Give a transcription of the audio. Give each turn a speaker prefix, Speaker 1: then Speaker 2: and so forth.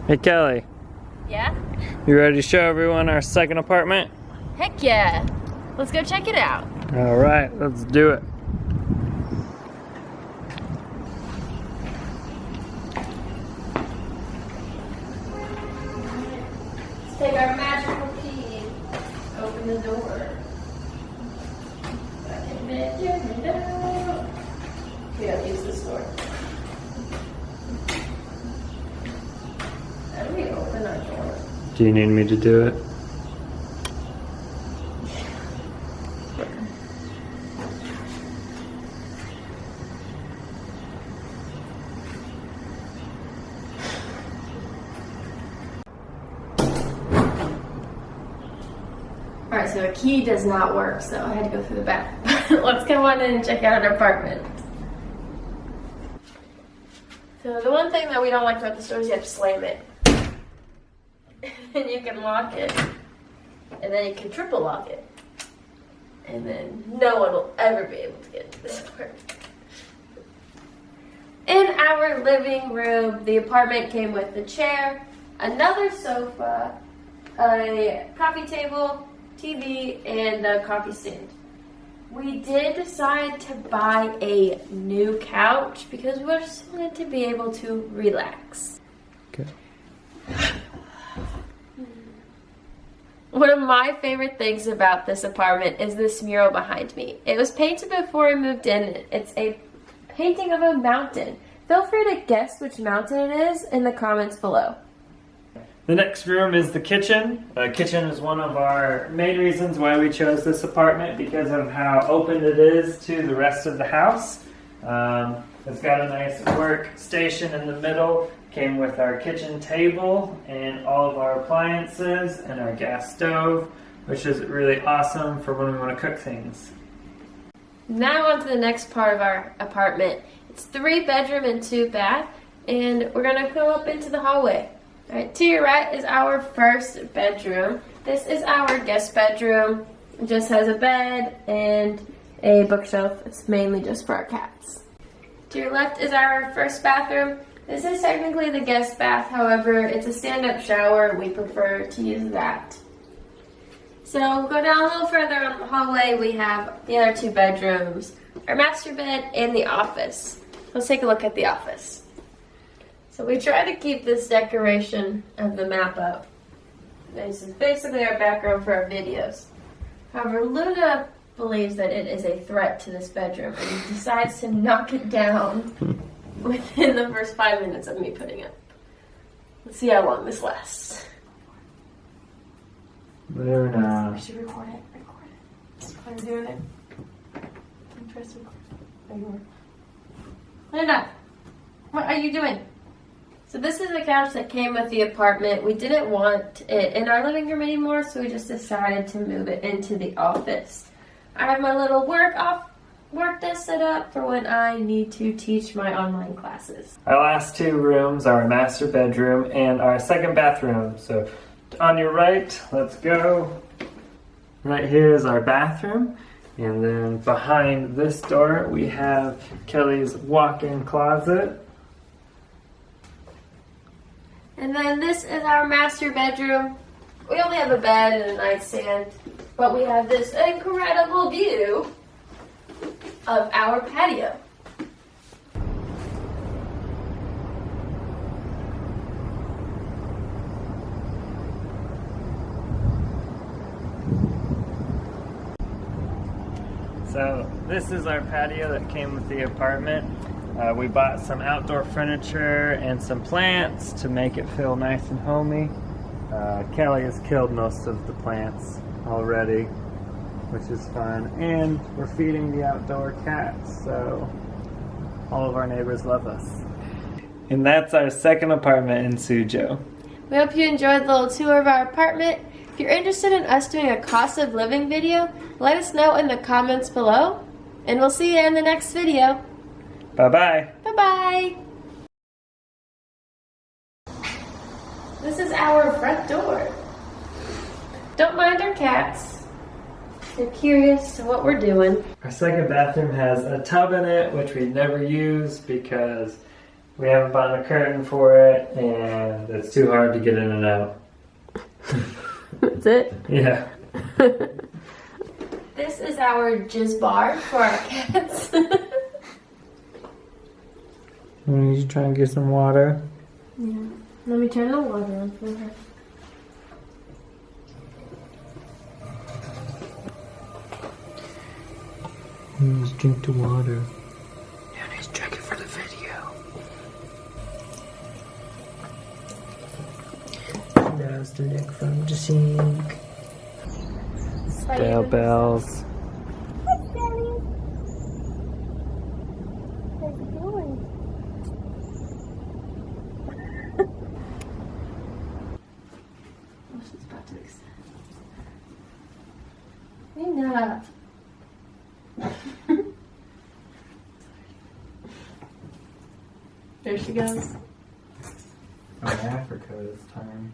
Speaker 1: Hey Kelly,
Speaker 2: Yeah?
Speaker 1: you ready to show everyone our second apartment?
Speaker 2: Heck yeah! Let's go check it out.
Speaker 1: Alright, let's do it.
Speaker 2: Let's take our magical key. Open the door. Second bedroom window. We don't use this door. How do we open our door?
Speaker 1: Do you need me to do it?
Speaker 2: Alright, so the key does not work, so I had to go through the back. Let's go on in and check out our apartment. So the one thing that we don't like about the store is you have to slam it. And you can lock it. And then you can triple lock it. And then no one will ever be able to get into this apartment. In our living room, the apartment came with a chair, another sofa, a coffee table, TV, and a coffee stand. We did decide to buy a new couch because we just wanted to be able to relax.
Speaker 1: Okay.
Speaker 2: One of my favorite things about this apartment is this mural behind me. It was painted before we moved in. It's a painting of a mountain. Feel free to guess which mountain it is in the comments below.
Speaker 1: The next room is the kitchen. The kitchen is one of our main reasons why we chose this apartment because of how open it is to the rest of the house. It's got a nice workstation in the middle. Came with our kitchen table and all of our appliances and our gas stove, which is really awesome for when we want to cook things.
Speaker 2: Now on to the next part of our apartment. It's 3 bedroom and 2 bath, and we're gonna go up into the hallway. All right, to your right is our first bedroom. This is our guest bedroom. It just has a bed and a bookshelf. It's mainly just for our cats. To your left is our first bathroom. This is technically the guest bath, however, it's a stand-up shower. We prefer to use that. So go down a little further on the hallway. We have the other 2 bedrooms, our master bed, and the office. Let's take a look at the office. So we try to keep this decoration of the map up. This is basically our background for our videos. However, Luna believes that it is a threat to this bedroom and decides to knock it down within the first 5 minutes of me putting it. Let's see how long this lasts.
Speaker 1: Luna.
Speaker 2: We should record it. Record it. While you're doing it. Interesting. There you are. Luna, what are you doing? So this is the couch that came with the apartment. We didn't want it in our living room anymore, so we just decided to move it into the office. I have my little work desk set up for when I need to teach my online classes.
Speaker 1: Our last 2 rooms are our master bedroom and our second bathroom. So on your right, let's go. Right here is our bathroom. And then behind this door, we have Kelly's walk-in closet.
Speaker 2: And then this is our master bedroom. We only have a bed and a nightstand, but we have this incredible view of our patio.
Speaker 1: So this is our patio that came with the apartment. We bought some outdoor furniture and some plants to make it feel nice and homey. Kelly has killed most of the plants already, which is fun. And we're feeding the outdoor cats, so all of our neighbors love us. And that's our second apartment in Suzhou.
Speaker 2: We hope you enjoyed the little tour of our apartment. If you're interested in us doing a cost of living video, let us know in the comments below. And we'll see you in the next video.
Speaker 1: Bye-bye.
Speaker 2: Bye-bye. This is our front door. Don't mind our cats. They're curious to what we're doing.
Speaker 1: Our second bathroom has a tub in it, which we never use because We haven't bought a curtain for it, and it's too hard to get in and out.
Speaker 2: That's it?
Speaker 1: Yeah.
Speaker 2: This is our jizz bar for our cats.
Speaker 1: You try and get some water.
Speaker 2: Yeah. Let me turn the water on for her.
Speaker 1: Just drink the water. Yeah, he's drinking for the video. That's the neck from the sink. Bell bells.
Speaker 2: Hi, Daddy. How's it going? Oh, she's about to accept. Nina. There she goes.
Speaker 1: Oh, Africa this time.